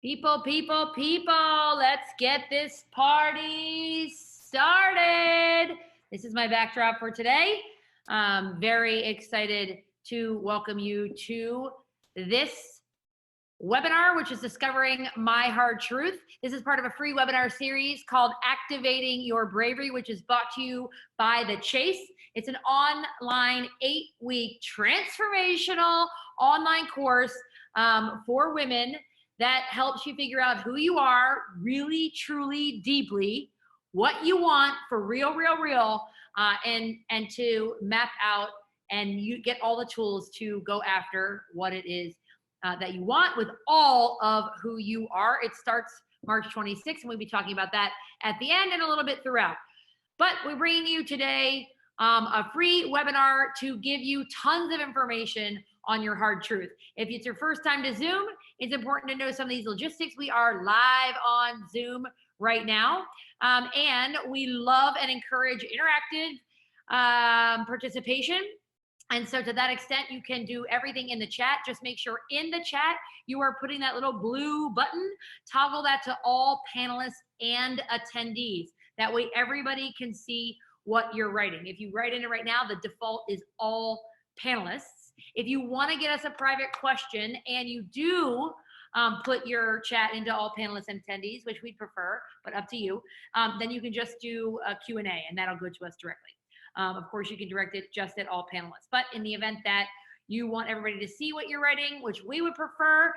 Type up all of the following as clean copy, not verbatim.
People, people, people, let's get this party started. This is my backdrop for today. I'm very excited to welcome you to this webinar, which is Discovering My Hard Truth. This is part of a free webinar series called Activating Your Bravery, which is brought to you by The Chase. It's an online 8-week transformational online course for women that helps you figure out who you are really, truly, deeply, what you want for real, and to map out and you get all the tools to go after what it is that you want with all of who you are. It starts March 26th, and we'll be talking about that at the end and a little bit throughout. But we're bringing you today a free webinar to give you tons of information on your hard truth. If it's your first time to Zoom, it's important to know some of these logistics. We are live on Zoom right now, and we love and encourage interactive participation. And so to that extent, you can do everything in the chat. Just make sure in the chat, you are putting that little blue button, toggle that to all panelists and attendees. That way everybody can see what you're writing. If you write in it right now, the default is all panelists. If you want to get us a private question and you do put your chat into all panelists and attendees, which we'd prefer, but up to you, then you can just do a Q&A and that'll go to us directly. Of course, you can direct it just at all panelists. But in the event that you want everybody to see what you're writing, which we would prefer,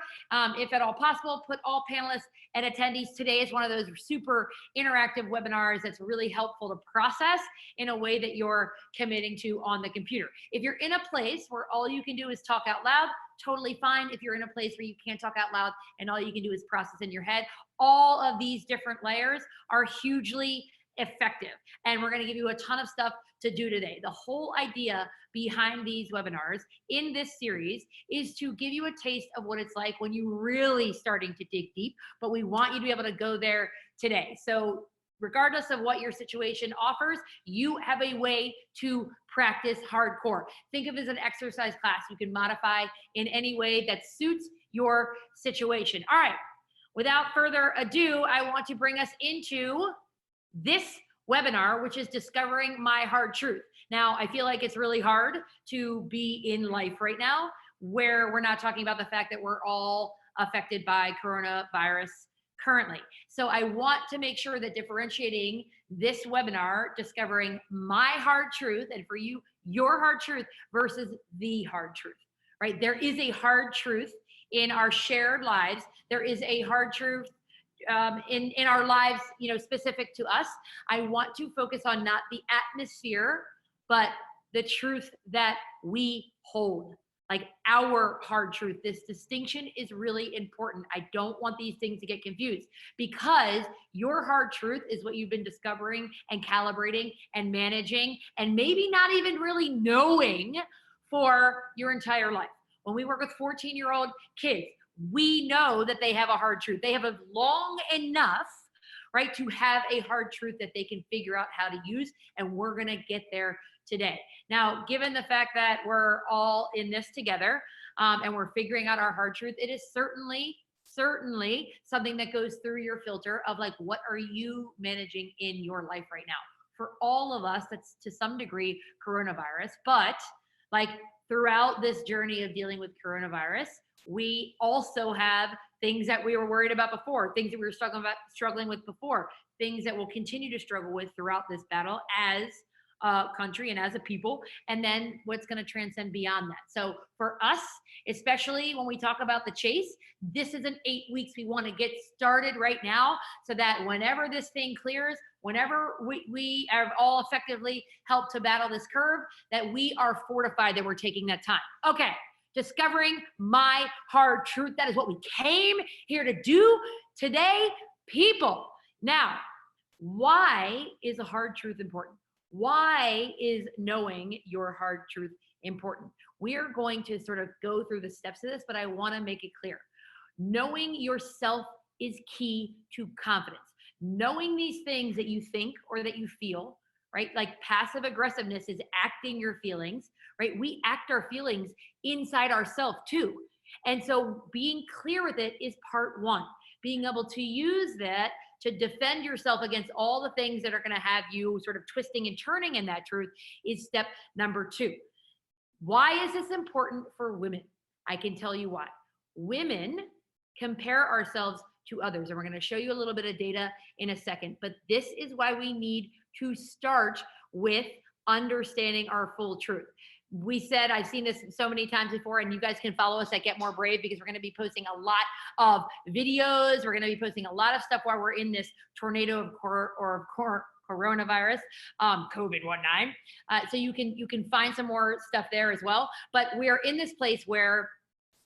if at all possible, put all panelists and attendees. Today is one of those super interactive webinars that's really helpful to process in a way that you're committing to on the computer. If you're in a place where all you can do is talk out loud, totally fine. If you're in a place where you can't talk out loud and all you can do is process in your head, all of these different layers are hugely effective. And we're going to give you a ton of stuff to do today. The whole idea behind these webinars in this series is to give you a taste of what it's like when you're really starting to dig deep, but we want you to be able to go there today. So regardless of what your situation offers, you have a way to practice hardcore. Think of it as an exercise class you can modify in any way that suits your situation. All right, without further ado, I want to bring us into this webinar, which is Discovering My Hard Truth. Now, I feel like it's really hard to be in life right now where we're not talking about the fact that we're all affected by coronavirus currently. So I want to make sure that differentiating this webinar, Discovering My Hard Truth, and for you, your hard truth versus the hard truth, right? There is a hard truth in our shared lives. There is a hard truth in our lives, specific to us. I want to focus on not the atmosphere, but the truth that we hold, like our hard truth. This distinction is really important. I don't want these things to get confused because your hard truth is what you've been discovering and calibrating and managing and maybe not even really knowing for your entire life. When we work with 14-year-old kids, we know that they have a hard truth. They have lived long enough, right, to have a hard truth that they can figure out how to use, and we're going to get there today. Now, given the fact that we're all in this together and we're figuring out our hard truth, it is certainly something that goes through your filter of like, what are you managing in your life right now? For all of us, that's to some degree coronavirus, but like throughout this journey of dealing with coronavirus, we also have things that we were worried about before, things that we were struggling with before, things that we'll continue to struggle with throughout this battle as a country and as a people, and then what's going to transcend beyond that. So for us, especially when we talk about the chase, this is an 8 weeks. We want to get started right now so that whenever this thing clears, whenever we have all effectively helped to battle this curve, that we are fortified that we're taking that time. Okay. Discovering my hard truth. That is what we came here to do today, people. Now, why is a hard truth important? Why is knowing your hard truth important? We are going to sort of go through the steps of this, but I want to make it clear. Knowing yourself is key to confidence. Knowing these things that you think or that you feel, right? Like passive aggressiveness is acting your feelings, right? We act our feelings inside ourselves too. And so being clear with it is part one. being able to use that to defend yourself against all the things that are going to have you sort of twisting and turning in that truth is step number 2. Why is this important for women? I can tell you why. Women compare ourselves to others, and we're going to show you a little bit of data in a second, but this is why we need to start with understanding our full truth. We said, I've seen this so many times before, and you guys can follow us at Get More Brave because we're going to be posting a lot of videos. We're going to be posting a lot of stuff while we're in this tornado of coronavirus, COVID-19. So you can find some more stuff there as well. But we're in this place where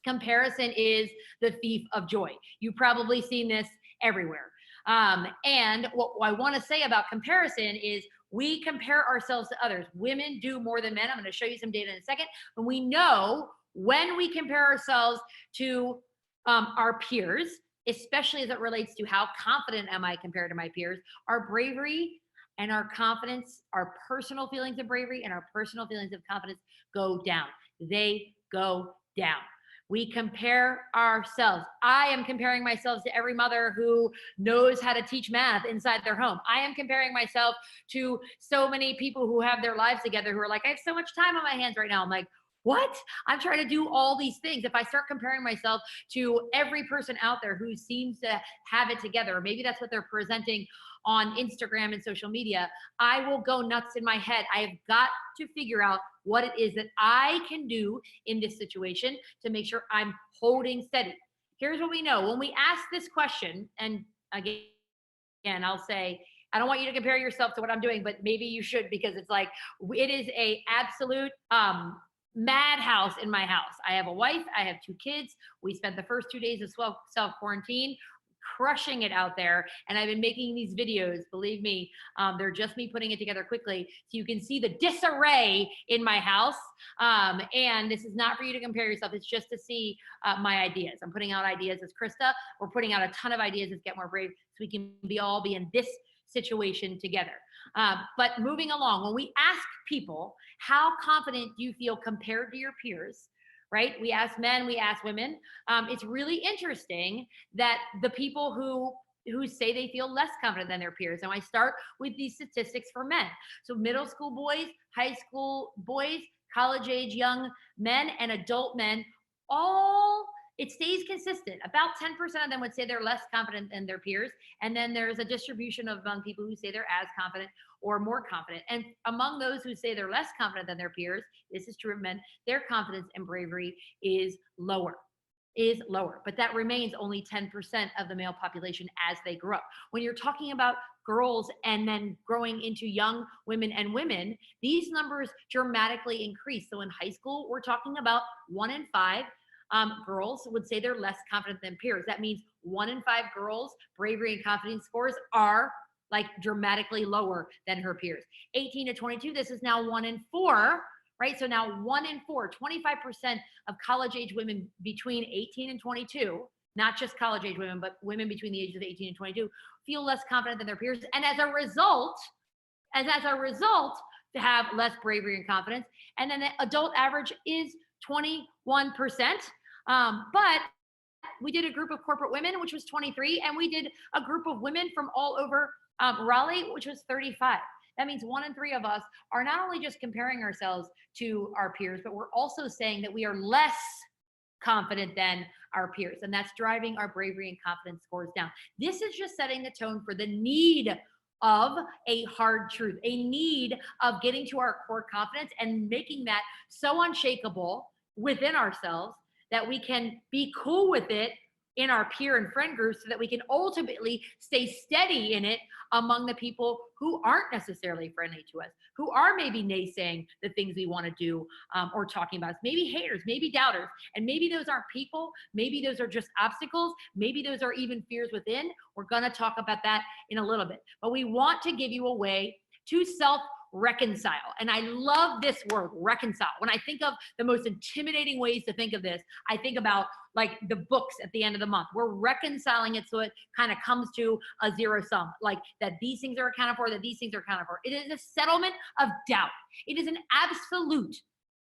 comparison is the thief of joy. You've probably seen this everywhere. And what I want to say about comparison is we compare ourselves to others. Women do more than men. I'm going to show you some data in a second. And we know when we compare ourselves to our peers, especially as it relates to how confident am I compared to my peers, our bravery and our confidence, our personal feelings of bravery and our personal feelings of confidence go down. They go down. We compare ourselves. I am comparing myself to every mother who knows how to teach math inside their home. I am comparing myself to so many people who have their lives together who are like, I have so much time on my hands right now. I'm like, what? I'm trying to do all these things. If I start comparing myself to every person out there who seems to have it together, or maybe that's what they're presenting on Instagram and social media, I will go nuts in my head. I have got to figure out what it is that I can do in this situation to make sure I'm holding steady. Here's what we know. When we ask this question, and again, I'll say, I don't want you to compare yourself to what I'm doing, but maybe you should, because it's like, it is a absolute madhouse in my house. I have a wife, I have 2 kids. We spent the first 2 days of self-quarantine crushing it out there. And I've been making these videos, believe me, they're just me putting it together quickly. So you can see the disarray in my house. And this is not for you to compare yourself. It's just to see my ideas. I'm putting out ideas as Krista. We're putting out a ton of ideas as Get More Brave, so we can all be in this situation together. But moving along, when we ask people, how confident do you feel compared to your peers? Right? We ask men, we ask women. It's really interesting that the people who say they feel less confident than their peers. And I start with these statistics for men. So middle school boys, high school boys, college age young men, and adult men, it stays consistent. About 10% of them would say they're less confident than their peers. And then there's a distribution among people who say they're as confident or more confident. And among those who say they're less confident than their peers, this is true of men, their confidence and bravery is lower. But that remains only 10% of the male population as they grow up. When you're talking about girls and then growing into young women and women, these numbers dramatically increase. So in high school, we're talking about 1 in 5 girls would say they're less confident than peers. That means 1 in 5 girls' bravery and confidence scores are like dramatically lower than her peers. 18 to 22, this is now 1 in 4, right? So now 1 in 4, 25% of college age women between 18 and 22, not just college age women, but women between the ages of 18 and 22, feel less confident than their peers. And as a result, to have less bravery and confidence. And then the adult average is 21%. But we did a group of corporate women, which was 23, and we did a group of women from all over Raleigh, which was 35. That means 1 in 3 of us are not only just comparing ourselves to our peers, but we're also saying that we are less confident than our peers. And that's driving our bravery and confidence scores down. This is just setting the tone for the need of a hard truth, a need of getting to our core confidence and making that so unshakable within ourselves that we can be cool with it in our peer and friend groups, so that we can ultimately stay steady in it among the people who aren't necessarily friendly to us, who are maybe naysaying the things we want to do or talking about us, maybe haters, maybe doubters. And maybe those aren't people, maybe those are just obstacles, maybe those are even fears within. We're going to talk about that in a little bit. But we want to give you a way to reconcile. And I love this word, reconcile. When I think of the most intimidating ways to think of this, I think about like the books at the end of the month. We're reconciling it so it kind of comes to a zero sum, like that these things are accounted for, that these things are accounted for. It is a settlement of doubt. It is an absolute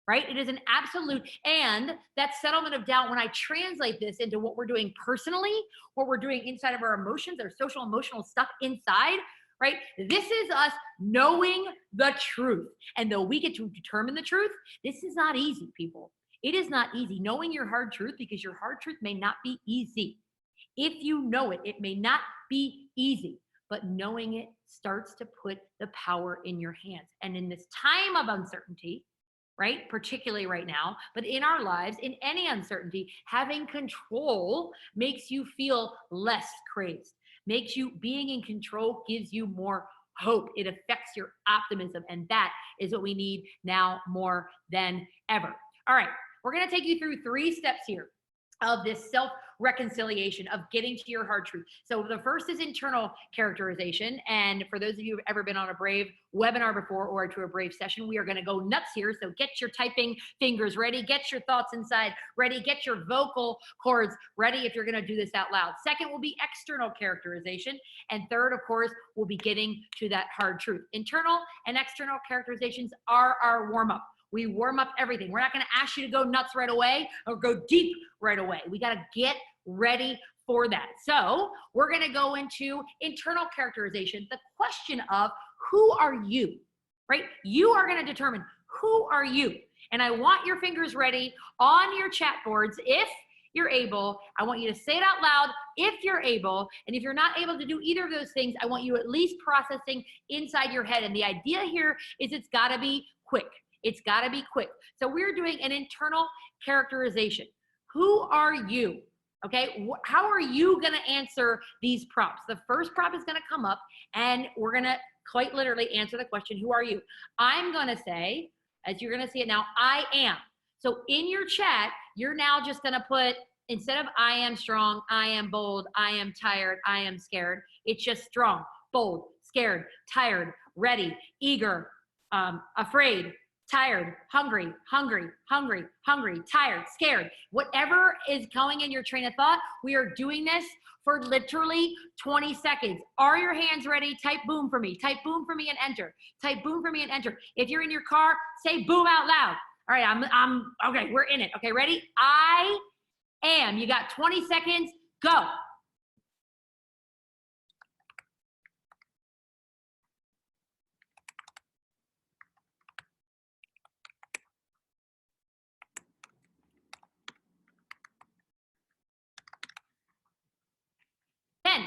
right? It is an absolute, and that settlement of doubt, when I translate this into what we're doing personally, what we're doing inside of our emotions, our social emotional stuff inside, right? This is us knowing the truth. And though we get to determine the truth, this is not easy, people. It is not easy knowing your hard truth, because your hard truth may not be easy. If you know it, it may not be easy, but knowing it starts to put the power in your hands. And in this time of uncertainty, right, particularly right now, but in our lives, in any uncertainty, having control makes you feel less crazed, makes you, being in control gives you more hope. It affects your optimism. And that is what we need now more than ever. All right, we're going to take you through 3 steps here of this self-reconciliation, of getting to your hard truth. So the first is internal characterization. And for those of you who've ever been on a Brave webinar before or to a Brave session, we are going to go nuts here. So get your typing fingers ready, get your thoughts inside ready, get your vocal cords ready if you're going to do this out loud. Second will be external characterization. And third, of course, will be getting to that hard truth. Internal and external characterizations are our warm-up. We warm up everything. We're not going to ask you to go nuts right away or go deep right away. We got to get ready for that. So we're going to go into internal characterization, the question of who are you, right? You are going to determine who are you. And I want your fingers ready on your chat boards. If you're able, I want you to say it out loud if you're able. And if you're not able to do either of those things, I want you at least processing inside your head. And the idea here is it's got to be quick. It's got to be quick. So we're doing an internal characterization. Who are you? Okay. How are you going to answer these prompts? The first prompt is going to come up and we're going to quite literally answer the question, who are you? I'm going to say, as you're going to see it now, I am. So in your chat, you're now just going to put, instead of I am strong, I am bold, I am tired, I am scared, it's just strong, bold, scared, tired, ready, eager, afraid, tired, hungry, tired, scared. Whatever is going in your train of thought, we are doing this for literally 20 seconds. Are your hands ready? Type boom for me. Type boom for me and enter. Type boom for me and enter. If you're in your car, say boom out loud. All right, I'm okay, we're in it. Okay, ready? I am. You got 20 seconds, go.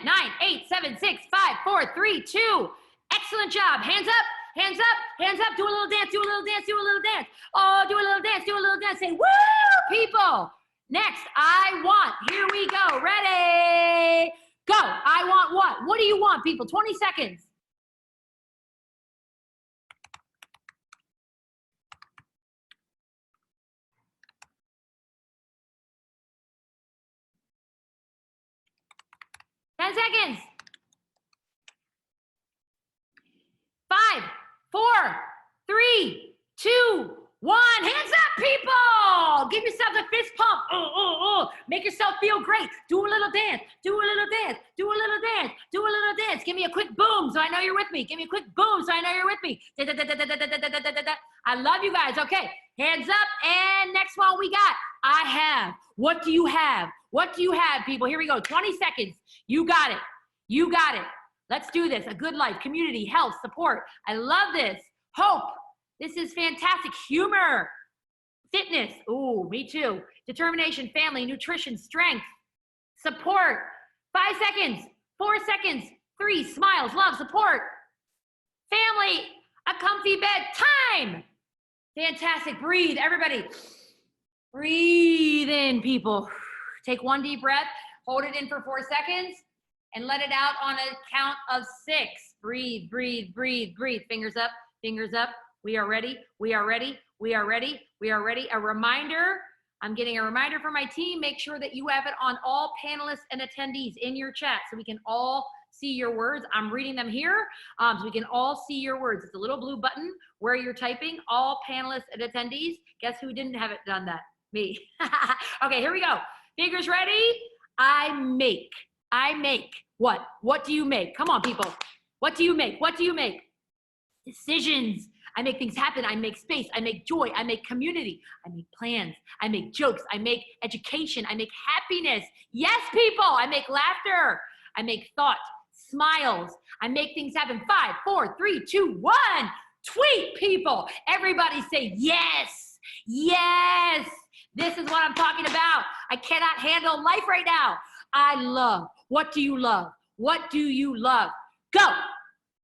Nine, 8, 7, 6, 5, 4, 3, 2. Excellent job. Hands up, hands up, hands up. Do a little dance, do a little dance, do a little dance. Oh, do a little dance, do a little dance. Say, woo, people. Next, I want. Here we go. Ready? Go. I want what? What do you want, people? 20 seconds. Seconds. 5, 4, 3, 2, 1. Hands up, people. Give yourself a fist pump. Make yourself feel great. Do a little dance. Do a little dance. Do a little dance. Do a little dance. Give me a quick boom so I know you're with me. Give me a quick boom so I know you're with me. I love you guys. Okay. Hands up. And next one we got. I have. What do you have? What do you have, people? Here we go. 20 seconds. You got it. You got it. Let's do this. A good life, community, health, support. I love this. Hope. This is fantastic. Humor. Fitness. Ooh, me too. Determination, family, nutrition, strength, support. 5 seconds. 4 seconds. 3. Smiles, love, support. Family. A comfy bed. Time. Fantastic. Breathe, everybody. Breathe in, people. Take 1 deep breath. Hold it in for 4 seconds and let it out on a count of 6. Breathe, breathe, breathe, breathe. Fingers up, fingers up. We are ready. We are ready. We are ready. We are ready. A reminder. I'm getting a reminder from my team. Make sure that you have it on all panelists and attendees in your chat so we can all see your words. I'm reading them here so we can all see your words. It's a little blue button where you're typing. All panelists and attendees. Guess who didn't have it done that? Me. Okay, here we go. Fingers ready? I make. I make. What? What do you make? Come on, people. What do you make? What do you make? Decisions. I make things happen. I make space. I make joy. I make community. I make plans. I make jokes. I make education. I make happiness. Yes, people. I make laughter. I make thought, smiles. I make things happen. 5, 4, 3, 2, 1. Tweet, people. Everybody say yes. Yes. This is what I'm talking about. I cannot handle life right now. I love. What do you love? What do you love? Go.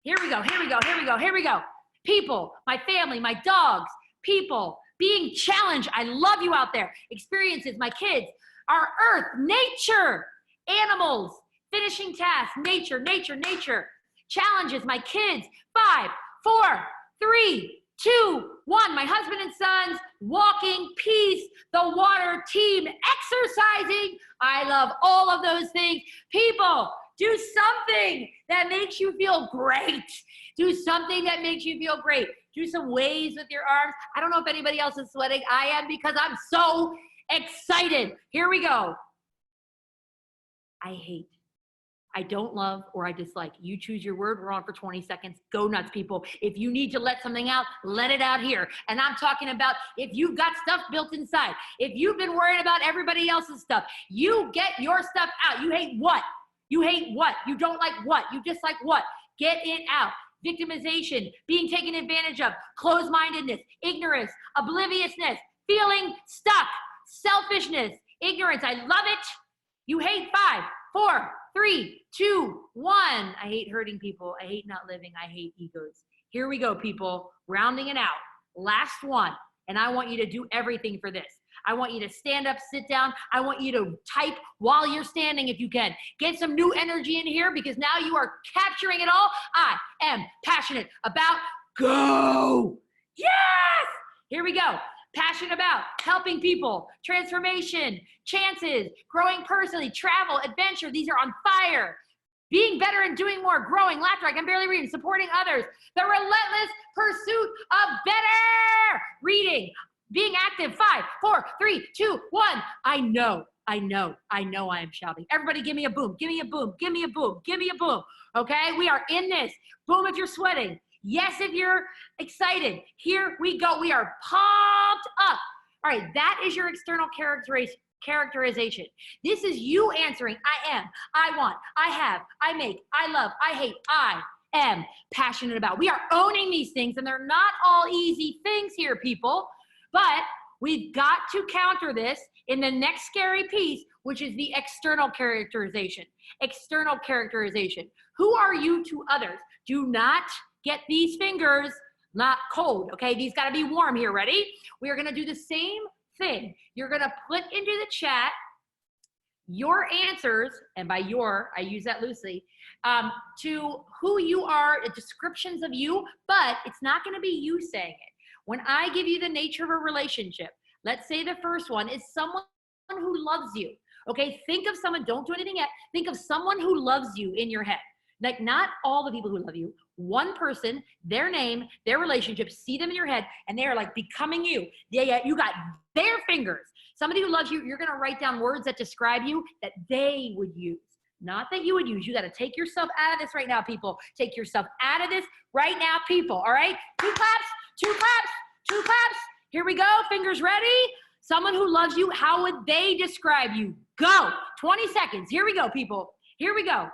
Here we go. Here we go. Here we go. Here we go. People, my family, my dogs, people, being challenged. I love you out there. Experiences, my kids, our earth, nature, animals, finishing tasks, nature, nature, nature. Challenges, my kids. 5, 4, 3, 2, 1. My husband and sons, walking, peace, the water team, exercising. I love all of those things. People, do something that makes you feel great. Do something that makes you feel great. Do some waves with your arms. I don't know if anybody else is sweating. I am, because I'm so excited. Here we go. I hate. I don't love, or I dislike. You choose your word. We're on for 20 seconds. Go nuts, people. If you need to let something out, let it out here. And I'm talking about if you've got stuff built inside. If you've been worried about everybody else's stuff, you get your stuff out. You hate what? You hate what? You don't like what? You dislike what? Get it out. Victimization, being taken advantage of, closed-mindedness, ignorance, obliviousness, feeling stuck, selfishness, ignorance. I love it. You hate. 5, 4, 3, 2, 1. I hate hurting people. I hate not living. I hate egos. Here we go, people. Rounding it out. Last one. And I want you to do everything for this. I want you to stand up, sit down. I want you to type while you're standing if you can. Get some new energy in here, because now you are capturing it all. I am passionate about go. Yes! Here we go. Passionate about helping people, transformation, chances, growing personally, travel, adventure. These are on fire. Being better and doing more, growing, laughter, I can barely read, supporting others. The relentless pursuit of better. Reading, being active. 5, 4, 3, 2, 1. I know I am shouting. Everybody give me a boom, give me a boom, give me a boom, give me a boom. Okay, we are in this. Boom if you're sweating. Yes, if you're excited. Here we go. We are pumped up. All right, that is your external characterization. This is you answering. I am, I want, I have, I make, I love, I hate, I am passionate about. We are owning these things, and they're not all easy things here, people. But we've got to counter this in the next scary piece, which is the external characterization. External characterization. Who are you to others? Do not get these fingers not cold, okay? These got to be warm here. Ready? We are going to do the same thing. You're going to put into the chat your answers, and by your, I use that loosely, to who you are, descriptions of you, but it's not going to be you saying it. When I give you the nature of a relationship, let's say the first one is someone who loves you. Okay, think of someone, don't do anything yet. Think of someone who loves you in your head. Like, not all the people who love you, one person, their name, their relationship, see them in your head, and they are like becoming you. Yeah, you got their fingers. Somebody who loves you, you're gonna write down words that describe you that they would use, not that you would use. You gotta take yourself out of this right now, people. Take yourself out of this right now, people, all right? 2 claps, 2 claps, 2 claps. Here we go, fingers ready. Someone who loves you, how would they describe you? Go, 20 seconds. Here we go, people. Here we go.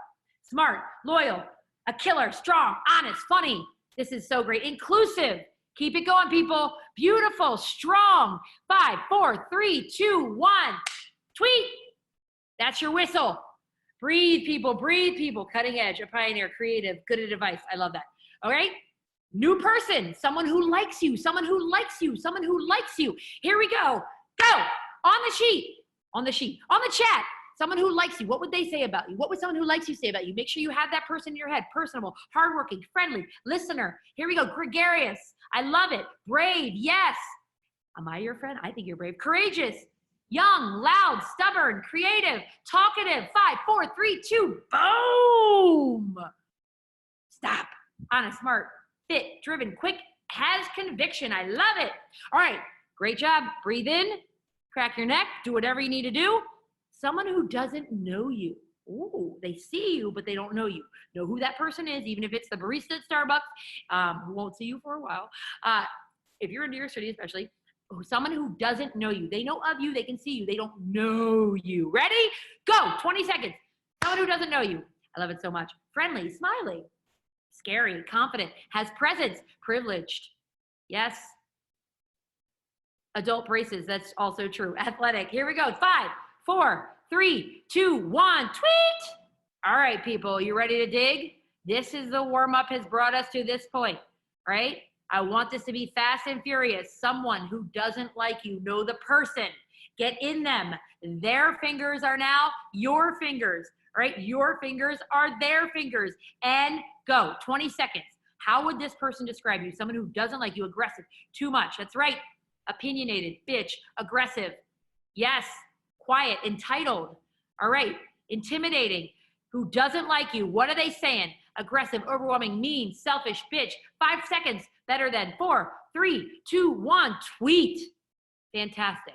Smart, loyal, a killer, strong, honest, funny. This is so great. Inclusive. Keep it going, people. Beautiful, strong. 5, 4, 3, 2, 1. Tweet. That's your whistle. Breathe, people. Breathe, people. Cutting edge, a pioneer, creative, good at advice. I love that. All right? New person. Someone who likes you. Someone who likes you. Someone who likes you. Here we go. Go. On the sheet. On the sheet. On the chat. Someone who likes you. What would they say about you? What would someone who likes you say about you? Make sure you have that person in your head. Personable, hardworking, friendly, listener. Here we go. Gregarious. I love it. Brave. Yes. Am I your friend? I think you're brave. Courageous. Young, loud, stubborn, creative, talkative. 5, 4, 3, 2. Boom. Stop. Honest, smart, fit, driven, quick, has conviction. I love it. All right. Great job. Breathe in. Crack your neck. Do whatever you need to do. Someone who doesn't know you. Ooh, they see you, but they don't know you. Know who that person is, even if it's the barista at Starbucks, who won't see you for a while. If you're in New York City, especially, someone who doesn't know you. They know of you, they can see you, they don't know you. Ready? Go, 20 seconds. Someone who doesn't know you. I love it so much. Friendly, smiley, scary, confident, has presence, privileged. Yes. Adult braces, that's also true. Athletic, here we go. 5, 4, 3, 2, 1, tweet. All right, people, you ready to dig? This is the warm-up has brought us to this point, right? I want this to be fast and furious. Someone who doesn't like you, know the person. Get in them. Their fingers are now your fingers, right? Your fingers are their fingers. And go, 20 seconds. How would this person describe you? Someone who doesn't like you, aggressive, too much. That's right. Opinionated, bitch, aggressive. Yes, quiet, entitled. All right, intimidating. Who doesn't like you? What are they saying? Aggressive, overwhelming, mean, selfish, bitch. 5 seconds, better than 4, 3, 2, 1, tweet. Fantastic.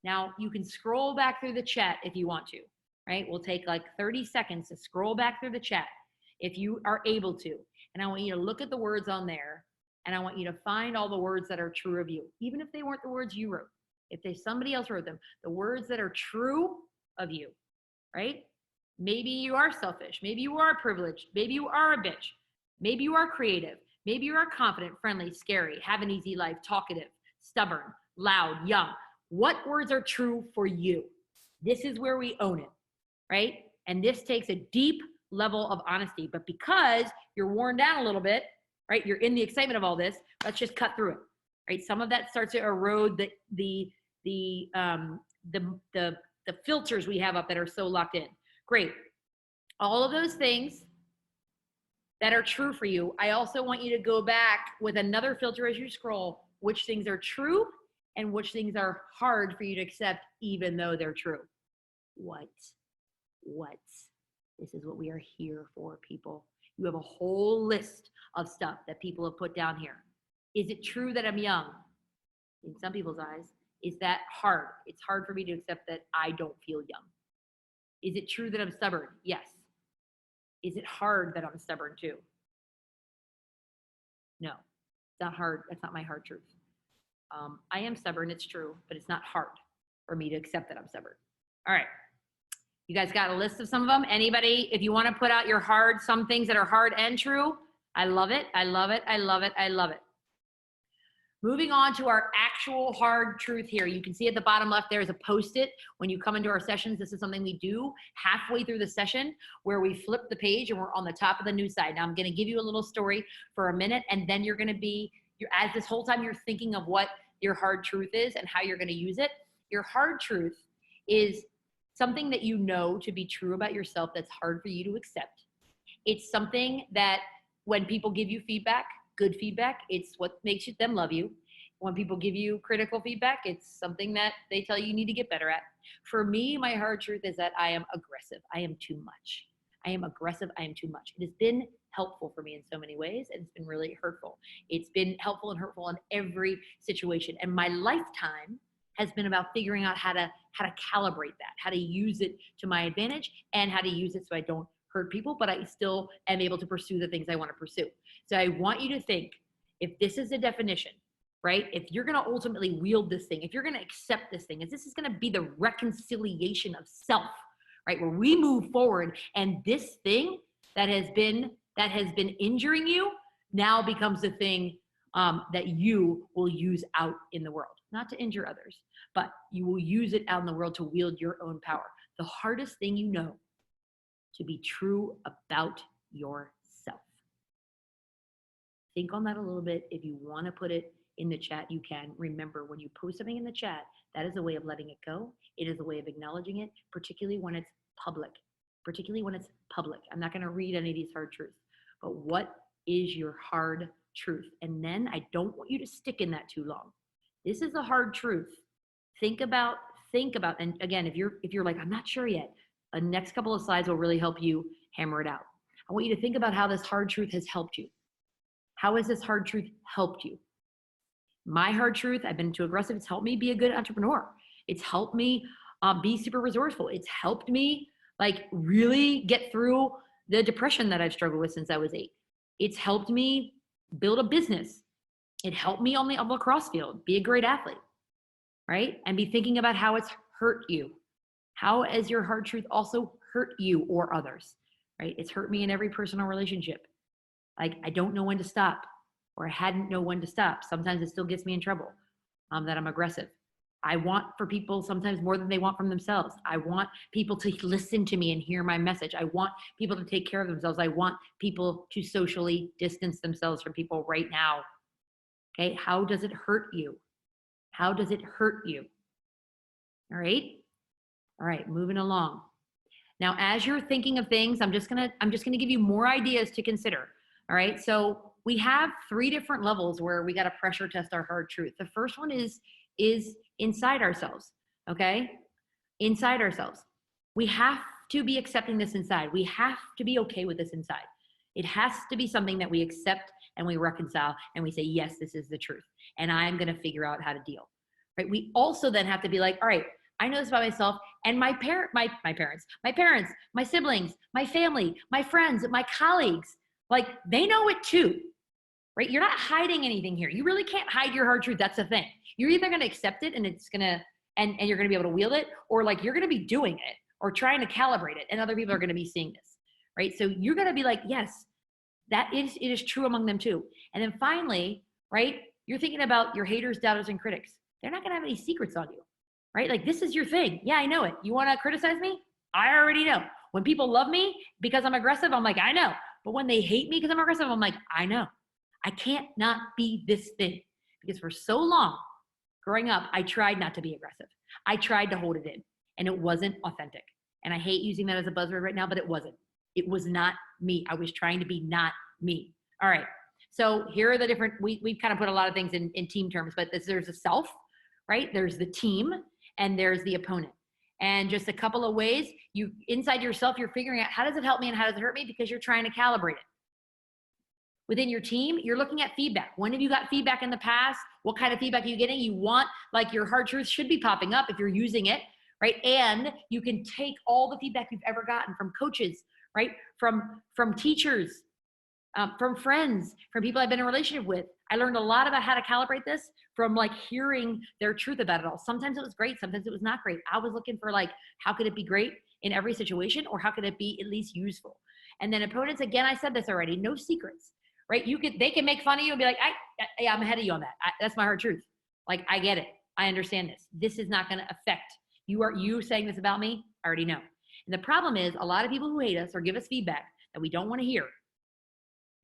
Now you can scroll back through the chat if you want to, right? We'll take like 30 seconds to scroll back through the chat if you are able to. And I want you to look at the words on there, and I want you to find all the words that are true of you, even if they weren't the words you wrote. If somebody else wrote them, the words that are true of you, right? Maybe you are selfish. Maybe you are privileged. Maybe you are a bitch. Maybe you are creative. Maybe you are confident, friendly, scary, have an easy life, talkative, stubborn, loud, young. What words are true for you? This is where we own it, right? And this takes a deep level of honesty. But because you're worn down a little bit, right? You're in the excitement of all this. Let's just cut through it, right? Some of that starts to erode the filters we have up that are so locked in. Great. All of those things that are true for you. I also want you to go back with another filter as you scroll, which things are true and which things are hard for you to accept, even though they're true. What? This is what we are here for, people. You have a whole list of stuff that people have put down here. Is it true that I'm young? In some people's eyes, is that hard? It's hard for me to accept that I don't feel young. Is it true that I'm stubborn? Yes. Is it hard that I'm stubborn too? No, it's not hard. That's not my hard truth. I am stubborn, it's true, but it's not hard for me to accept that I'm stubborn. All right. You guys got a list of some of them? Anybody, if you want to put out your hard, some things that are hard and true, I love it. I love it. I love it. I love it. Moving on to our actual hard truth here. You can see at the bottom left, there is a Post-it. When you come into our sessions, this is something we do halfway through the session where we flip the page and we're on the top of the news side. Now I'm going to give you a little story for a minute, and then you're going to be, as this whole time you're thinking of what your hard truth is and how you're going to use it. Your hard truth is something that you know to be true about yourself that's hard for you to accept. It's something that when people give you feedback, good feedback, it's what makes them love you. When people give you critical feedback, it's something that they tell you need to get better at. For me, my hard truth is that I am aggressive. I am too much. I am aggressive. I am too much. It has been helpful for me in so many ways, and it's been really hurtful. It's been helpful and hurtful in every situation. And my lifetime has been about figuring out how to calibrate that, how to use it to my advantage, and how to use it so I don't hurt people, but I still am able to pursue the things I want to pursue. So I want you to think, if this is the definition, right? If you're going to ultimately wield this thing, if you're going to accept this thing, if this is going to be the reconciliation of self, right? Where we move forward and this thing that has been injuring you now becomes the thing that you will use out in the world, not to injure others, but you will use it out in the world to wield your own power. The hardest thing you know to be true about yourself. Think on that a little bit. If you want to put it in the chat, you can. Remember, when you post something in the chat, that is a way of letting it go. It is a way of acknowledging it, particularly when it's public. I'm not going to read any of these hard truths, but what is your hard truth? And then I don't want you to stick in that too long. This is a hard truth. Think about, and again, if you're like, I'm not sure yet, the next couple of slides will really help you hammer it out. I want you to think about how this hard truth has helped you. How has this hard truth helped you? My hard truth, I've been too aggressive. It's helped me be a good entrepreneur. It's helped me be super resourceful. It's helped me like really get through the depression that I've struggled with since I was 8. It's helped me build a business. It helped me on the lacrosse field, be a great athlete, right? And be thinking about how it's hurt you. How has your hard truth also hurt you or others, right? It's hurt me in every personal relationship. Like, I don't know when to stop, or I hadn't know when to stop. Sometimes it still gets me in trouble, that I'm aggressive. I want for people sometimes more than they want from themselves. I want people to listen to me and hear my message. I want people to take care of themselves. I want people to socially distance themselves from people right now. Okay, how does it hurt you? How does it hurt you? All right. All right, moving along. Now, as you're thinking of things, I'm just gonna give you more ideas to consider. All right. So we have 3 different levels where we got to pressure test our hard truth. The first one is inside ourselves. Okay. Inside ourselves. We have to be accepting this inside. We have to be okay with this inside. It has to be something that we accept and we reconcile and we say, yes, this is the truth. And I'm going to figure out how to deal. Right. We also then have to be like, all right, I know this about myself and my parents, my siblings, my family, my friends, my colleagues, like they know it too, right? You're not hiding anything here. You really can't hide your hard truth. That's the thing. You're either going to accept it and it's going to, and you're going to be able to wield it, or like you're going to be doing it or trying to calibrate it and other people are going to be seeing this, right? So you're going to be like, yes, it is true among them too. And then finally, right, you're thinking about your haters, doubters, and critics. They're not going to have any secrets on you. Right? Like, this is your thing. Yeah, I know it. You want to criticize me? I already know. When people love me because I'm aggressive, I'm like, I know. But when they hate me because I'm aggressive, I'm like, I know. I can't not be this thing. Because for so long, growing up, I tried not to be aggressive. I tried to hold it in, and it wasn't authentic. And I hate using that as a buzzword right now, but it wasn't. It was not me. I was trying to be not me. All right. So here are the different, we've kind of put a lot of things in team terms, but there's a self, right? There's the team, and there's the opponent. And just a couple of ways, you inside yourself, you're figuring out how does it help me and how does it hurt me, because you're trying to calibrate it. Within your team, you're looking at feedback. When have you got feedback in the past? What kind of feedback are you getting? You want, like, your hard truth should be popping up if you're using it, right? And you can take all the feedback you've ever gotten from coaches, right? From teachers, from friends, from people I've been in a relationship with. I learned a lot about how to calibrate this from like hearing their truth about it all. Sometimes it was great. Sometimes it was not great. I was looking for like, how could it be great in every situation, or how could it be at least useful? And then opponents, again, I said this already, no secrets, right? They can make fun of you and be like, I'm ahead of you on that. That's my hard truth. Like, I get it. I understand this. This is not going to affect you saying this about me. I already know. And the problem is a lot of people who hate us or give us feedback that we don't want to hear,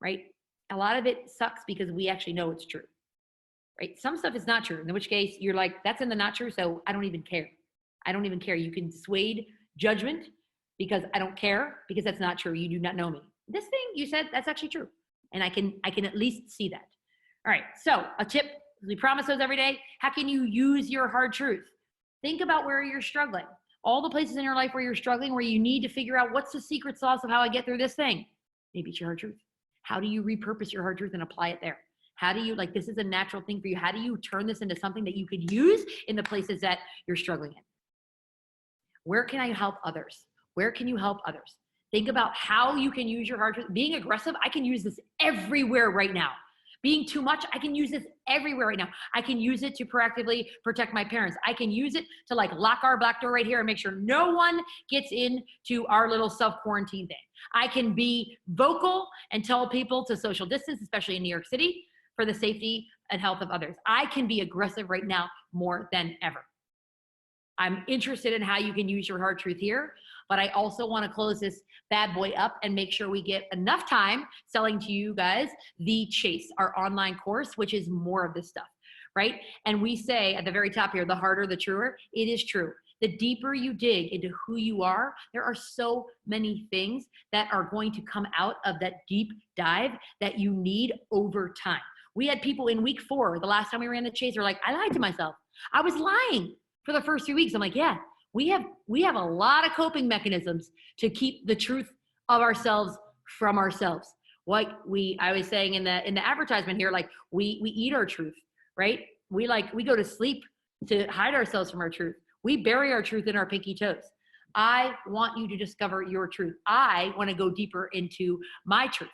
right? A lot of it sucks because we actually know it's true, right? Some stuff is not true, in which case you're like, that's in the not true, so I don't even care. I don't even care. You can dissuade judgment because I don't care, because that's not true. You do not know me. This thing you said, that's actually true. And I can at least see that. All right, so a tip, we promise those every day. How can you use your hard truth? Think about where you're struggling. All the places in your life where you're struggling, where you need to figure out what's the secret sauce of how I get through this thing. Maybe it's your hard truth. How do you repurpose your hard truth and apply it there? How do you, like, this is a natural thing for you. How do you turn this into something that you could use in the places that you're struggling in? Where can I help others? Where can you help others? Think about how you can use your hard truth. Being aggressive, I can use this everywhere right now. Being too much, I can use this everywhere right now. I can use it to proactively protect my parents. I can use it to like lock our back door right here and make sure no one gets into our little self-quarantine thing. I can be vocal and tell people to social distance, especially in New York City, for the safety and health of others. I can be aggressive right now more than ever. I'm interested in how you can use your hard truth here, but I also want to close this bad boy up and make sure we get enough time selling to you guys the Chase, our online course, which is more of this stuff, right? And we say at the very top here, the harder, the truer. It is true. The deeper you dig into who you are, there are so many things that are going to come out of that deep dive that you need over time. We had people in week 4, the last time we ran the Chase, were like, I lied to myself. I was lying for the first 3 weeks. I'm like, yeah, we have a lot of coping mechanisms to keep the truth of ourselves from ourselves. Like I was saying in the advertisement here, like we eat our truth, right? We go to sleep to hide ourselves from our truth. We bury our truth in our pinky toes. I want you to discover your truth. I want to go deeper into my truth.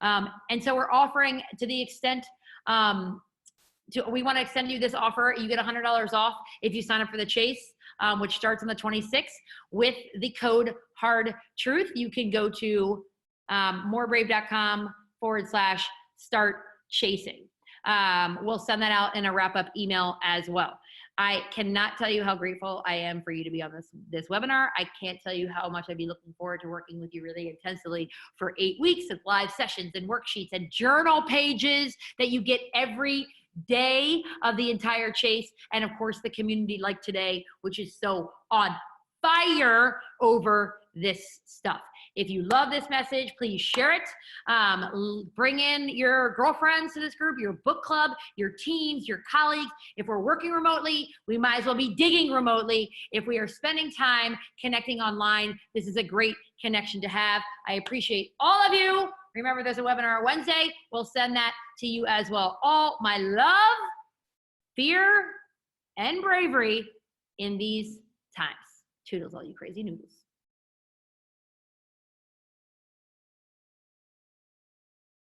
And so we're offering, to the extent, we want to extend you this offer. You get $100 off if you sign up for the chase, which starts on the 26th with the code HARDTRUTH. You can go to morebrave.com/start chasing. We'll send that out in a wrap-up email as well. I cannot tell you how grateful I am for you to be on this webinar. I can't tell you how much I'd be looking forward to working with you really intensely for 8 weeks of live sessions and worksheets and journal pages that you get every day of the entire chase. And of course, the community like today, which is so on fire over this stuff. If you love this message, please share it. Bring in your girlfriends to this group, your book club, your teams, your colleagues. If we're working remotely, we might as well be digging remotely. If we are spending time connecting online, this is a great connection to have. I appreciate all of you. Remember, there's a webinar Wednesday. We'll send that to you as well. All my love, fear, and bravery in these times. Toodles, all you crazy noodles.